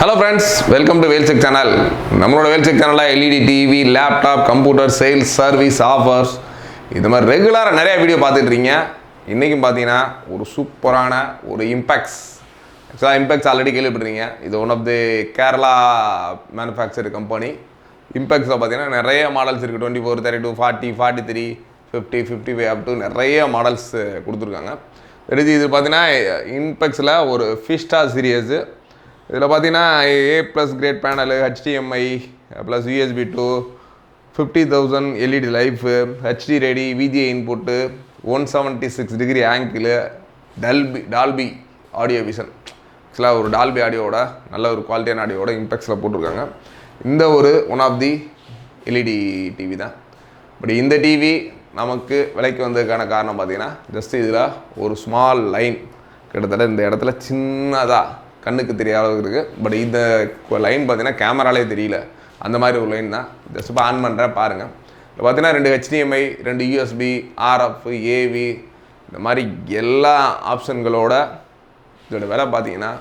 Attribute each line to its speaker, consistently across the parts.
Speaker 1: Hello friends, welcome to Wheelcheck channel. நம்மளோட Wheelcheck channel LED TV, laptop, computer, sales, service, offers இது மாதிரி ரெகுலராக நிறைய வீடியோ பார்த்துட்டு இருக்கீங்க. இன்றைக்கும் பார்த்தீங்கன்னா ஒரு சூப்பரான ஒரு இம்பேக்ஸ். ஆக்சுவலாக இம்பேக்ஸ் ஆல்ரெடி கேள்விப்படுறீங்க. இது one of the Kerala manufacturer company. இம்பேக்ஸில் பார்த்தீங்கன்னா நிறைய மாடல்ஸ் இருக்குது. 24, 32, 40, 43, 50, 55 அப் டு நிறைய மாடல்ஸ் கொடுத்துருக்காங்க. இது பார்த்தீங்கன்னா இம்பேக்ஸில் ஒரு ஃபிஸ்டா சீரியஸு. இதில் பார்த்தீங்கன்னா A+ grade panel, HDMI plus USB 2, 50,000 LED life, HD ready, VGA input, 176 degree angle, Dolby audio vision. ஆக்சுவலாக ஒரு டால்பி ஆடியோட நல்ல ஒரு குவாலிட்டியான ஆடியோட இம்பேக்ஸில் போட்டிருக்காங்க. இந்த ஒரு one of the LED TV தான். பட் இந்த டிவி நமக்கு விலைக்கு வந்ததுக்கான காரணம் பார்த்தீங்கன்னா ஜஸ்ட் இதில் ஒரு ஸ்மால் லைன் கிட்டத்தட்ட இந்த இடத்துல சின்னதாக கண்ணுக்கு தெரியாத அளவுக்கு இருக்குது. பட் இந்த லைன் பார்த்தீங்கன்னா கேமராலே தெரியல, அந்த மாதிரி ஒரு லைன் தான். ஜஸ்ட் இப்போ ஆன் பண்ணுறேன் பாருங்கள். இப்போ பார்த்தீங்கன்னா 2 HDMI, 2 USB, RF, AV இந்த மாதிரி எல்லா ஆப்ஷன்களோட இதோட விலை பார்த்தீங்கன்னா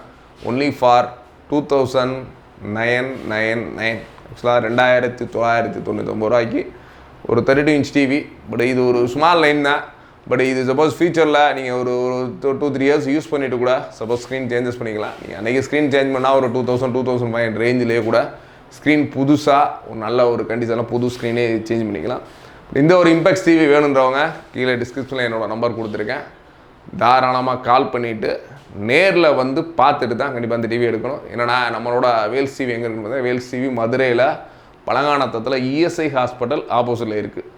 Speaker 1: ஒன்லி ஃபார் 2,999. ஆக்சுவலாக 2,999 ரூபாய்க்கு ஒரு 32 இன்ச் டிவி. பட் இது ஒரு ஸ்மால் லைன் தான். பட் இது சப்போஸ் ஃபியூச்சரில் நீங்கள் ஒரு 2-3 இயர்ஸ் யூஸ் பண்ணிவிட்டு கூட சப்போஸ் ஸ்க்ரீன் சேஞ்சஸ் பண்ணிக்கலாம். நீங்கள் அன்றைக்கி ஸ்க்ரீன் சேஞ்ச் பண்ணால் ஒரு 2,000-2,500 ரேஞ்சிலே கூட ஸ்க்ரீன் புதுசாக ஒரு நல்ல ஒரு கண்டிஷனில் புது ஸ்க்ரீனே சேஞ்ச் பண்ணிக்கலாம். இந்த ஒரு இம்பேக்ஸ் டிவி வேணுன்றவங்க கீழே டிஸ்கிரிப்ஷனில் என்னோடய நம்பர் கொடுத்துருக்கேன். தாராளமாக கால் பண்ணிவிட்டு நேரில் வந்து பார்த்துட்டு தான் கண்டிப்பாக அந்த டிவி எடுக்கணும். என்னென்னா நம்மளோட வேல்ஸ் டிவி எங்கே இருக்குன்னு பார்த்தா வேல்ஸ் டிவி மதுரையில் பழங்கானத்தத்தில் ESI ஹாஸ்பிட்டல் ஆப்போசிட்டில் இருக்குது.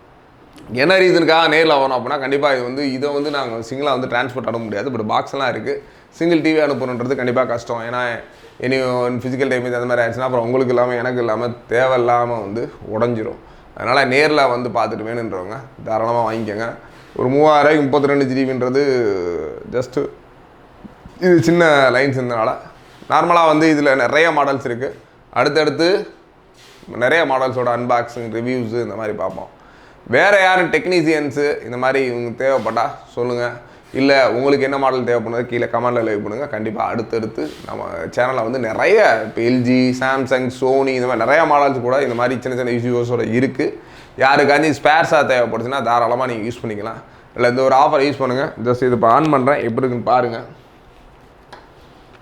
Speaker 1: என்ன ரீசனுக்காக நேரில் வரணும் அப்படின்னா கண்டிப்பாக இதை நாங்கள் சிங்கிளாக டிரான்ஸ்போர்ட் அனுப்ப முடியாது. பட் பாக்ஸ்லாம் இருக்குது. சிங்கிள் டிவி அனுப்பணுன்றது கண்டிப்பாக கஷ்டம். ஏன்னா இனி ஃபிசிக்கல் டேமேஜ் அந்த மாதிரி ஆயிடுச்சுன்னா அப்புறம் உங்களுக்கு இல்லாமல் எனக்கு இல்லாமல் தேவையில்லாமல் உடஞ்சிரும். அதனால் நேரில் வந்து பார்த்துட்டு வேணுன்றவங்க தாராளமாக வாங்கிக்கோங்க. ஒரு 3000 32 ஜிபின்றது ஜஸ்ட்டு இது சின்ன லைன்ஸ் இருந்தனால நார்மலாக இதில் நிறைய மாடல்ஸ் இருக்குது. அடுத்தடுத்து நிறைய மாடல்ஸோட அன்பாக்சிங் ரிவ்யூஸு இந்த மாதிரி பார்ப்போம். வேறு யாரும் டெக்னீஷியன்ஸு இந்த மாதிரி உங்களுக்கு தேவைப்பட்டால் சொல்லுங்கள். இல்லை உங்களுக்கு என்ன மாடல் தேவைப்படுறது கீழே கமெண்டில் லைவ் பண்ணுங்கள். கண்டிப்பாக அடுத்தடுத்து நம்ம சேனலில் நிறைய இப்போ LG, சாம்சங், சோனி இந்த மாதிரி நிறையா மாடல்ஸ் கூட இந்த மாதிரி சின்ன சின்ன இஷ்யூஸோட இருக்குது. யாருக்காச்சும் ஸ்பேர்ஸாக தேவைப்படுச்சுன்னா தாராளமாக நீங்கள் யூஸ் பண்ணிக்கலாம். இல்லை இந்த ஒரு ஆஃபர் யூஸ் பண்ணுங்கள். ஜஸ்ட் இது இப்போ ஆன் பண்ணுறேன், எப்படி இருக்குன்னு பாருங்கள்.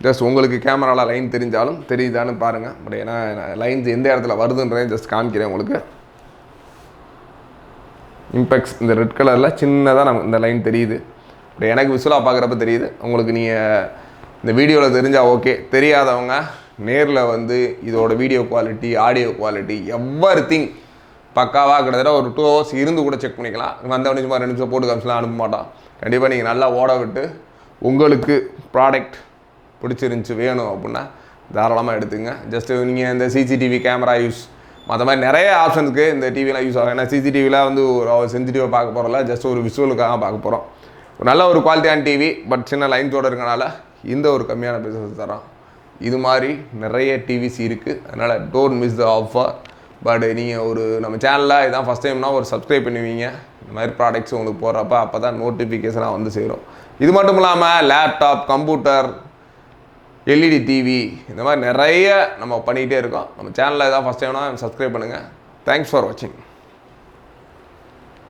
Speaker 1: ஜஸ்ட் உங்களுக்கு கேமராவில் லைன் தெரிஞ்சாலும் தெரியுதான்னு பாருங்கள். பட் ஏன்னா லைன்ஸ் எந்த இடத்துல வருதுன்றதையும் ஜஸ்ட் காமிக்கிறேன் உங்களுக்கு. இம்பேக்ஸ் இந்த ரெட் கலரில் சின்னதாக நமக்கு இந்த லைன் தெரியுது. இப்படி எனக்கு விசுவலாக பார்க்குறப்ப தெரியுது. உங்களுக்கு நீங்கள் இந்த வீடியோவில் தெரிஞ்சால் ஓகே, தெரியாதவங்க நேரில் இதோட video quality, audio quality everything பக்காவாக கிட்டத்தட்ட ஒரு 2 ஹவர்ஸ் இருந்து கூட செக் பண்ணிக்கலாம். வந்த நிமிஷமாக 2 நிமிஷம் போட்டு காமிச்சலாம் அனுப்ப மாட்டோம். கண்டிப்பாக நீங்கள் நல்லா ஓட விட்டு உங்களுக்கு ப்ராடக்ட் பிடிச்சிருந்துச்சி வேணும் அப்படின்னா தாராளமாக எடுத்துங்க. ஜஸ்ட்டு நீங்கள் இந்த CCTV கேமரா யூஸ் மற்ற மாதிரி நிறைய ஆப்ஷனுக்கு இந்த டிவிலாம் யூஸ் ஆகும். ஏன்னா CCTVயில் ஒரு சென்சிட்டிவாக பார்க்க போகிறோம்ல, ஜஸ்ட் ஒரு விசுவலுக்காக பார்க்க போகிறோம். நல்ல ஒரு குவாலிட்டியான டிவி பட் சின்ன லைன்ஸோடு இருக்கனால இந்த ஒரு கம்மியான பிஸ்னஸ் தரோம். இது மாதிரி நிறைய டிவிஸ் இருக்குது. அதனால் don't miss the offer. But நீங்கள் நம்ம சேனலில் இதான் ஃபஸ்ட் டைம்னா ஒரு சப்ஸ்கிரைப் பண்ணுவீங்க. இந்த மாதிரி ப்ராடக்ட்ஸ் உங்களுக்கு போடுறப்ப அப்போ தான் நோட்டிஃபிகேஷனாக சேரும். இது மட்டும் இல்லாமல் லேப்டாப், கம்ப்யூட்டர், LED டிவி இந்த மாதிரி நிறைய நம்ம பண்ணிக்கிட்டே இருக்கோம். நம்ம சேனலில் இதான் ஃபஸ்ட் டைம்னா சப்ஸ்கிரைப் பண்ணுங்கள். தேங்க்ஸ் ஃபார் வாட்சிங்.